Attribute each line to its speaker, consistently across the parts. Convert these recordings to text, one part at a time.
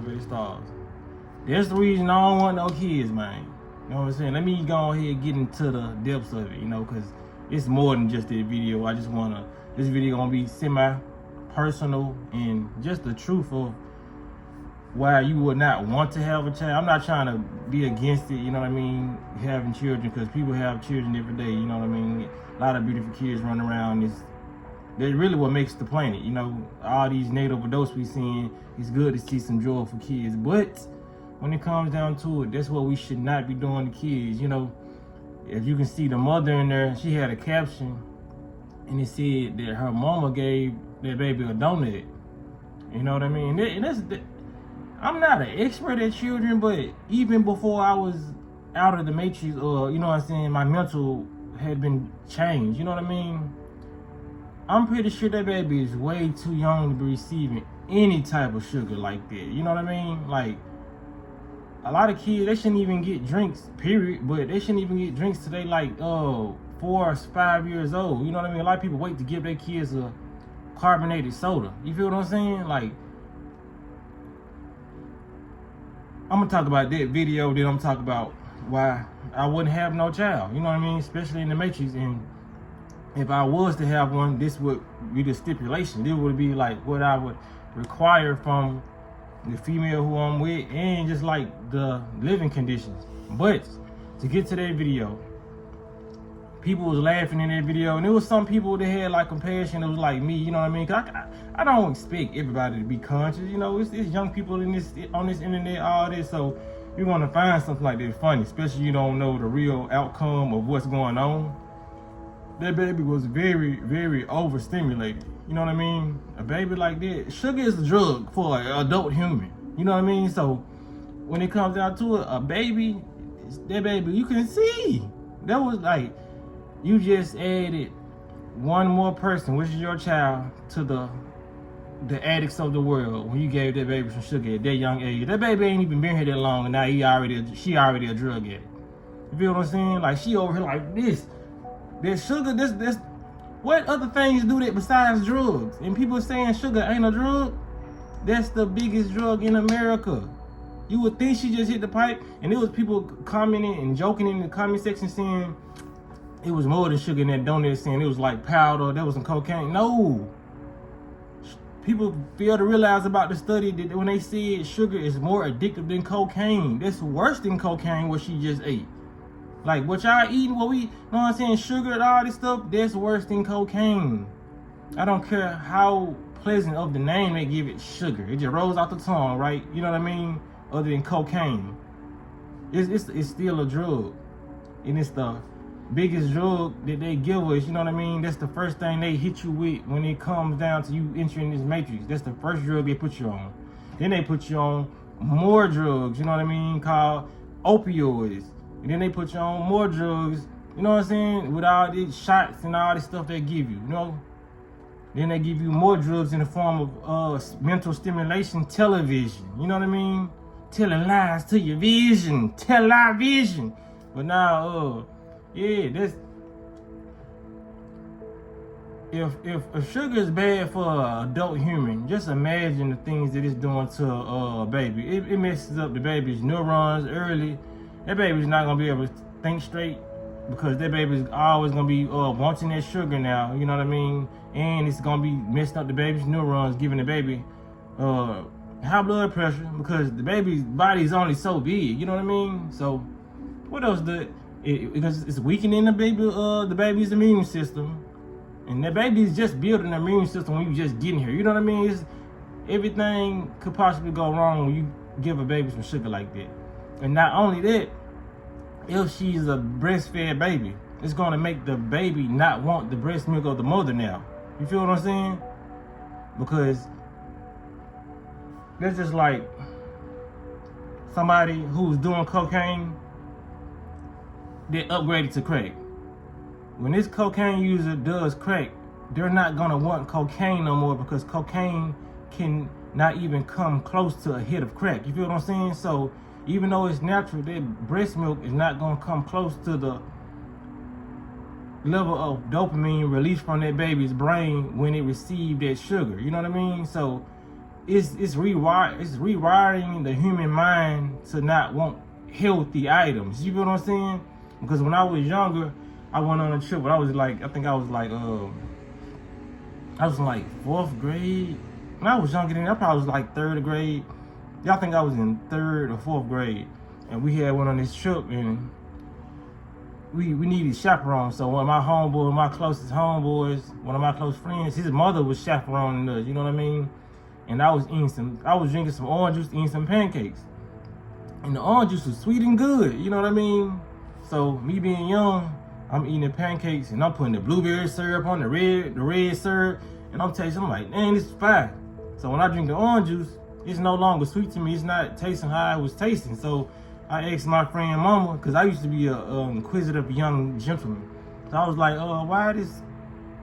Speaker 1: already starves. That's the reason I don't want no kids, man. You know what I'm saying? Let me go ahead and get into the depths of it, you know, because it's more than just a video. This video gonna be semi-personal and just the truth of why you would not want to have a child. I'm not trying to be against it, you know what I mean, having children, because people have children every day, you know what I mean? A lot of beautiful kids running around. That's really what makes the planet, you know. All these native adults we seeing, it's good to see some joy for kids, but when it comes down to it, that's what we should not be doing to kids. You know, if you can see the mother in there, she had a caption and it said that her mama gave that baby a donut. You know what I mean? I'm not an expert at children, but even before I was out of the matrix, or you know what I'm saying, my mental had been changed. You know what I mean? I'm pretty sure that baby is way too young to be receiving any type of sugar like that. You know what I mean? Like, a lot of kids, they shouldn't even get drinks, period. But they shouldn't even get drinks till they like 4 or 5 years old. You know what I mean? A lot of people wait to give their kids a carbonated soda. You feel what I'm saying? Like, I'm gonna talk about that video, then I'm talking about why I wouldn't have no child. You know what I mean? Especially in the matrix. And if I was to have one, this would be the stipulation. This would be like what I would require from the female who I'm with, and just like the living conditions. But to get to that video, people was laughing in that video, and there was some people that had like compassion. It was like me, you know what I mean? 'Cause I don't expect everybody to be conscious, you know. It's young people on this internet, all this, so you're gonna find something like that funny, especially you don't know the real outcome of what's going on. That baby was very, very overstimulated. You know what I mean? A baby like that, sugar is a drug for an adult human. You know what I mean? So when it comes down to it, that baby, you can see. That was like, you just added one more person, which is your child, to the addicts of the world when you gave that baby some sugar at that young age. That baby ain't even been here that long, and now she already a drug addict. You feel what I'm saying? Like, she over here like this. There's sugar, this. What other things do that besides drugs? And people saying sugar ain't a drug? That's the biggest drug in America. You would think she just hit the pipe, and there was people commenting and joking in the comment section saying it was more than sugar in that donut, saying it was like powder, there was some cocaine. No. People fail to realize about the study that when they said sugar is more addictive than cocaine. That's worse than cocaine, what she just ate. Like, what y'all eating, what we, you know what I'm saying, sugar and all this stuff, that's worse than cocaine. I don't care how pleasant of the name they give it, sugar. It just rolls out the tongue, right? You know what I mean? Other than cocaine. It's still a drug. And it's the biggest drug that they give us, you know what I mean? That's the first thing they hit you with when it comes down to you entering this matrix. That's the first drug they put you on. Then they put you on more drugs, you know what I mean, called opioids. And then they put you on more drugs, you know what I'm saying, with all these shots and all this stuff they give you, you know. Then they give you more drugs in the form of mental stimulation television, you know what I mean? Telling lies to your vision, television. But now, yeah, this. If sugar is bad for an adult human, just imagine the things that it's doing to a baby. It messes up the baby's neurons early. That baby's not gonna be able to think straight, because that baby's always gonna be wanting that sugar now, you know what I mean? And it's gonna be messing up the baby's neurons, giving the baby high blood pressure, because the baby's body is only so big, you know what I mean? So what else because it's weakening the baby's immune system, and the baby's just building an immune system when you just getting here, you know what I mean? Everything could possibly go wrong when you give a baby some sugar like that. And not only that, if she's a breastfed baby, it's going to make the baby not want the breast milk of the mother now. You feel what I'm saying? Because that's just like somebody who's doing cocaine, they upgraded to crack. When this cocaine user does crack, they're not going to want cocaine no more, because cocaine can not even come close to a hit of crack. You feel what I'm saying? So even though it's natural, that breast milk is not going to come close to the level of dopamine released from that baby's brain when it received that sugar. You know what I mean? So it's rewiring the human mind to not want healthy items. You know what I'm saying? Because when I was younger, I went on a trip when I was like, I think I was like fourth grade. When I was younger than that, I probably was like third grade. Yeah, I think I was in third or fourth grade. And we had went on this trip, and we needed chaperones. So one of my closest homeboys, one of my close friends, his mother was chaperoning us, you know what I mean? And I was drinking some orange juice, eating some pancakes. And the orange juice was sweet and good, you know what I mean? So me being young, I'm eating the pancakes and I'm putting the blueberry syrup on the red syrup, and I'm tasting, I'm like, man, this is fire. So when I drink the orange juice, it's no longer sweet to me. It's not tasting how I was tasting. So I asked my friend Mama, because I used to be a inquisitive young gentleman. So I was like, why this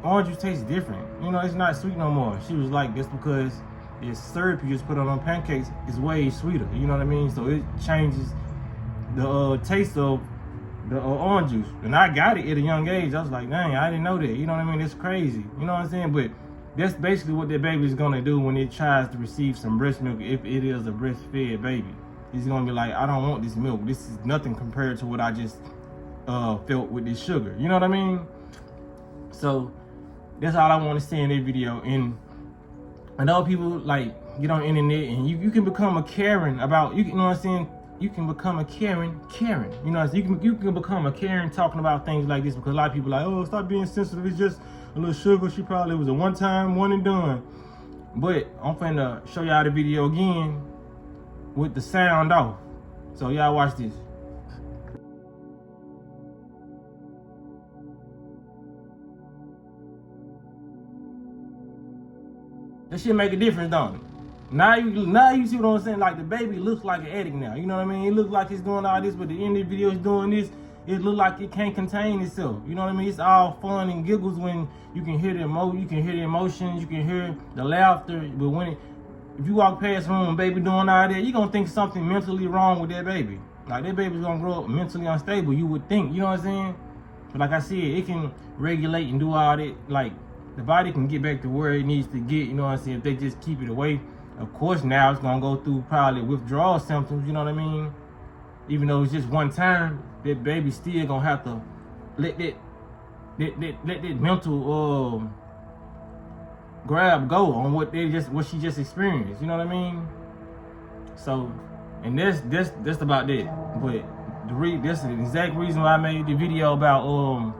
Speaker 1: orange juice tastes different? You know, it's not sweet no more. She was like, that's because this syrup you just put on pancakes is way sweeter. You know what I mean? So it changes the taste of the orange juice. And I got it at a young age. I was like, dang, I didn't know that. You know what I mean? It's crazy. You know what I'm saying? But that's basically what that baby is gonna do when it tries to receive some breast milk, if it is a breastfed baby. He's gonna be like, I don't want this milk. This is nothing compared to what I just felt with this sugar. You know what I mean? So that's all I want to say in this video. And I know people like get on the internet and you can become a Karen about, you know what I'm saying? You can become a Karen. You know, so you can become a Karen talking about things like this, because a lot of people are like, oh, stop being sensitive. It's just a little sugar. She probably was a one time, one and done. But I'm finna show y'all the video again with the sound off. So y'all watch this. That shit make a difference, don't it? Now you see what I'm saying? Like, the baby looks like an addict now. You know what I mean? It looks like it's doing all this, but the end of the video is doing this. It look like it can't contain itself. You know what I mean? It's all fun and giggles when you can hear the emotions, you can hear the laughter. But if you walk past the room and baby doing all that, you're gonna think something mentally wrong with that baby. Like, that baby's gonna grow up mentally unstable, you would think. You know what I'm saying? But like I said, it can regulate and do all that. Like, the body can get back to where it needs to get, you know what I'm saying, if they just keep it away. Of course, now it's gonna go through probably withdrawal symptoms, you know what I mean? Even though it's just one time, that baby still gonna have to let that mental grab go on what she just experienced, you know what I mean? So, and that's about that. But that's the exact reason why I made the video about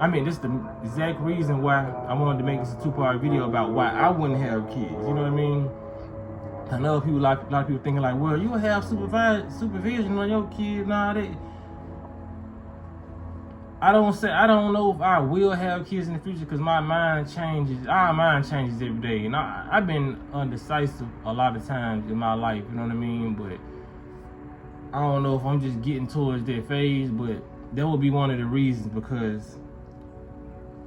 Speaker 1: this is the exact reason why I wanted to make this a two-part video about why I wouldn't have kids. You know what I mean? I know people, a lot of people thinking like, well, you will have supervision on your kid and all that. I don't know if I will have kids in the future, because my mind changes. Our mind changes every day, and I've been undecisive a lot of times in my life. You know what I mean? But I don't know if I'm just getting towards that phase. But that would be one of the reasons, because,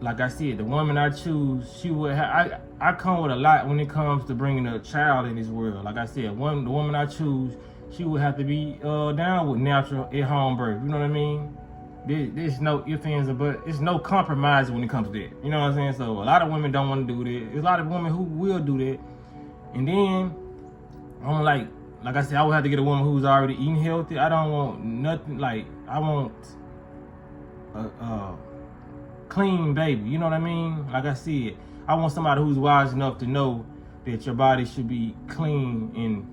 Speaker 1: like I said, the woman I choose, she would have. I come with a lot when it comes to bringing a child in this world. Like I said, the woman I choose, she would have to be down with natural at-home birth. You know what I mean? There's no ifs, ands, or buts. There's no compromise when it comes to that. You know what I'm saying? So a lot of women don't want to do that. There's a lot of women who will do that. And then I'm like I said, I would have to get a woman who's already eating healthy. I don't want nothing like, I want a clean baby. You know what I mean? Like I said, I want somebody who's wise enough to know that your body should be clean and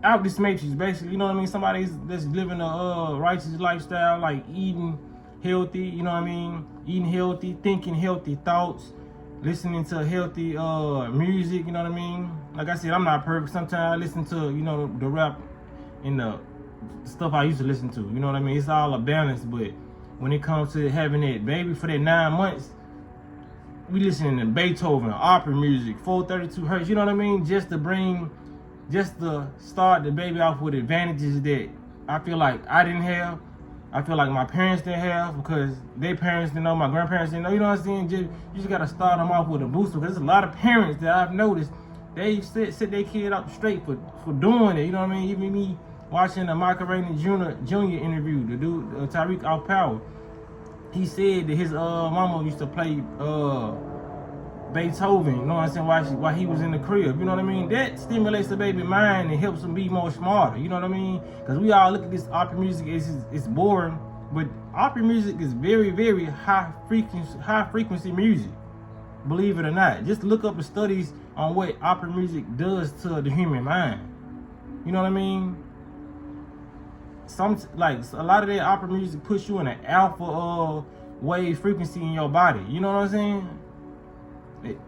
Speaker 1: out this matrix, basically. You know what I mean? Somebody that's living a righteous lifestyle, like eating healthy, you know what I mean? Eating healthy, thinking healthy thoughts, listening to healthy music, you know what I mean? Like I said, I'm not perfect. Sometimes I listen to, you know, the rap and the stuff I used to listen to, you know what I mean? It's all a balance. But when it comes to having that baby for that 9 months, we listening to Beethoven, opera music, 432 hertz, you know what I mean? Just to start the baby off with advantages that I feel like I didn't have. I feel like my parents didn't have, because their parents didn't know, my grandparents didn't know. You know what I'm saying? You just got to start them off with a booster. Because there's a lot of parents that I've noticed, they set their kid up straight for doing it. You know what I mean? Even me watching a Michael Rainey Jr. interview, the dude, Tyreek Off Power. He said that his mama used to play Beethoven, you know what I'm saying, while he was in the crib, you know what I mean? That stimulates the baby mind and helps them be more smarter, you know what I mean? Because we all look at this opera music, it's boring, but opera music is very, very high frequency music, believe it or not. Just look up the studies on what opera music does to the human mind, you know what I mean? Like a lot of that opera music puts you in an alpha wave frequency in your body, you know what I'm saying? It's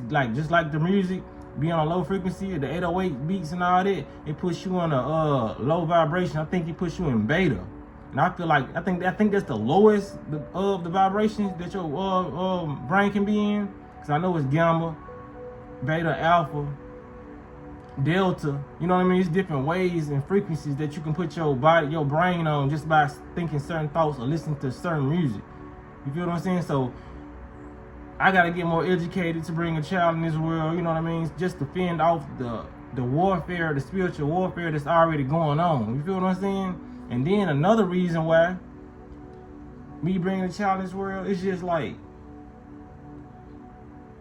Speaker 1: like just like the music be on a low frequency, the 808 beats and all that, it puts you on a low vibration. I think it puts you in beta, and I feel like I think that's the lowest of the vibrations that your brain can be in. Cause I know it's gamma, beta, alpha, delta. You know what I mean? It's different ways and frequencies that you can put your brain on just by thinking certain thoughts or listening to certain music. You feel what I'm saying? So I gotta get more educated to bring a child in this world, you know what I mean? Just to fend off the warfare, the spiritual warfare that's already going on. You feel what I'm saying? And then another reason why me bringing a child in this world, it's just like,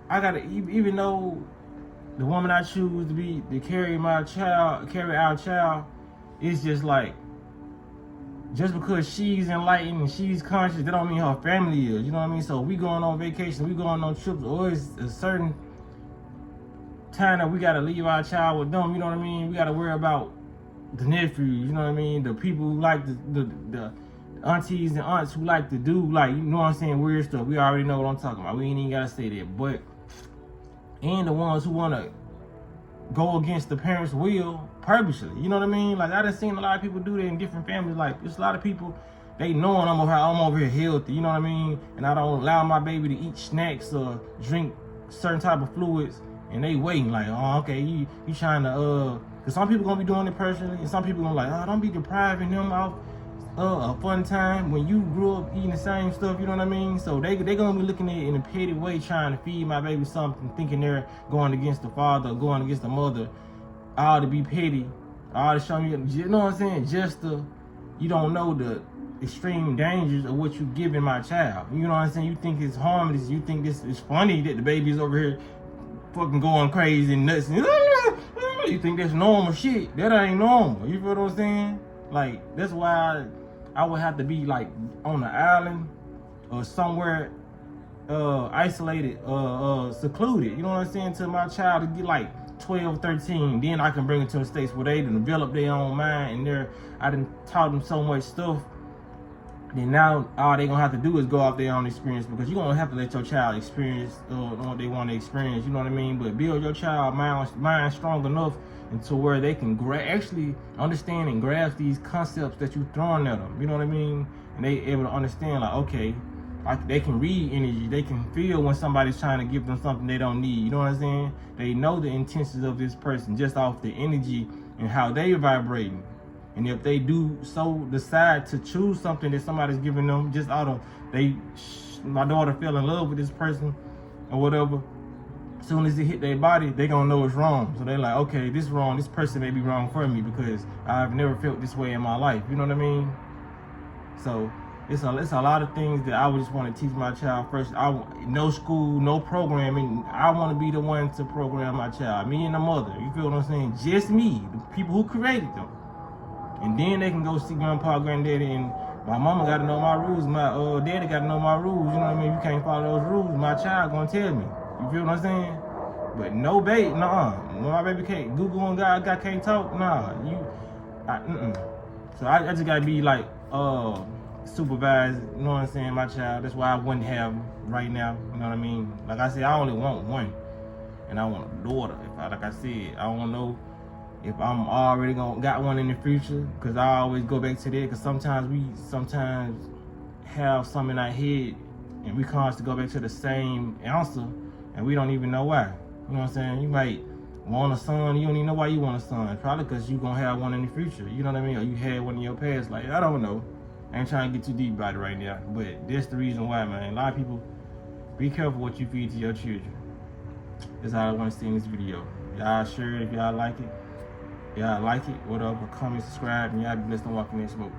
Speaker 1: I gotta, even though the woman I choose to carry our child, it's just like, just because she's enlightened and she's conscious, that don't mean her family is, you know what I mean? So we going on vacation, we going on trips, or it's a certain time that we gotta leave our child with them, you know what I mean? We gotta worry about the nephews, you know what I mean? The people who like the aunties and aunts who like to do, like, you know what I'm saying, weird stuff. We already know what I'm talking about. We ain't even gotta say that. But, and the ones who wanna go against the parents' will purposely, you know what I mean? Like, I done seen a lot of people do that in different families. Like, there's a lot of people, they knowing I'm over here healthy, you know what I mean? And I don't allow my baby to eat snacks or drink certain type of fluids, and they waiting like, oh, okay, you trying to, because some people gonna be doing it personally, and some people gonna like, oh, don't be depriving them of a fun time when you grew up eating the same stuff, you know what I mean? So they gonna be looking at it in a petty way, trying to feed my baby something, thinking they're going against the father, going against the mother, all to be petty, all to show me, you know what I'm saying? Just to, you don't know the extreme dangers of what you giving my child. You know what I'm saying? You think it's harmless, you think this is funny that the baby's over here fucking going crazy and nuts, and you think that's normal shit. That ain't normal, you feel what I'm saying? Like, that's why I would have to be like on an island or somewhere isolated, secluded, you know what I'm saying, till my child to get like 12, 13, then I can bring it to the States where they done develop their own mind, and I done taught them so much stuff. Then now all they gonna have to do is go off their own experience, because you're gonna have to let your child experience what they want to experience, you know what I mean? But build your child mind strong enough into where they can actually understand and grasp these concepts that you're throwing at them, you know what I mean? And they able to understand, like, okay, they can read energy, they can feel when somebody's trying to give them something they don't need, you know what I'm saying? They know the intentions of this person just off the energy and how they vibrating. And if they do so decide to choose something that somebody's giving them just out of, my daughter fell in love with this person or whatever, as soon as it hit their body, they gonna know it's wrong. So they're like, okay, this wrong, this person may be wrong for me because I've never felt this way in my life, you know what I mean? So it's a lot of things that I would just want to teach my child first. No school, no programming. I want to be the one to program my child, me and the mother, you feel what I'm saying? Just me, the people who created them. And then they can go see grandpa, granddaddy, and my mama got to know my rules. My daddy got to know my rules. You know what I mean? If you can't follow those rules, my child gonna tell me. You feel what I'm saying? But no baby, when my baby can't Google and God can't talk, So I just gotta be like supervised. You know what I'm saying? My child. That's why I wouldn't have him right now. You know what I mean? Like I said, I only want one, and I want a daughter. Like I said, I don't know if I'm already got one in the future, because I always go back to that, because sometimes we have something in our head and we constantly go back to the same answer and we don't even know why. You know what I'm saying? You might want a son, you don't even know why you want a son. Probably because you're gonna have one in the future, you know what I mean? Or you had one in your past. Like, I don't know. I ain't trying to get too deep about it right now, but that's the reason why, man. A lot of people, be careful what you feed to your children. That's all I want to see in this video. Y'all share it if y'all like it. Y'all like it, whatever, comment, subscribe, and y'all be blessed and walk in that smoke.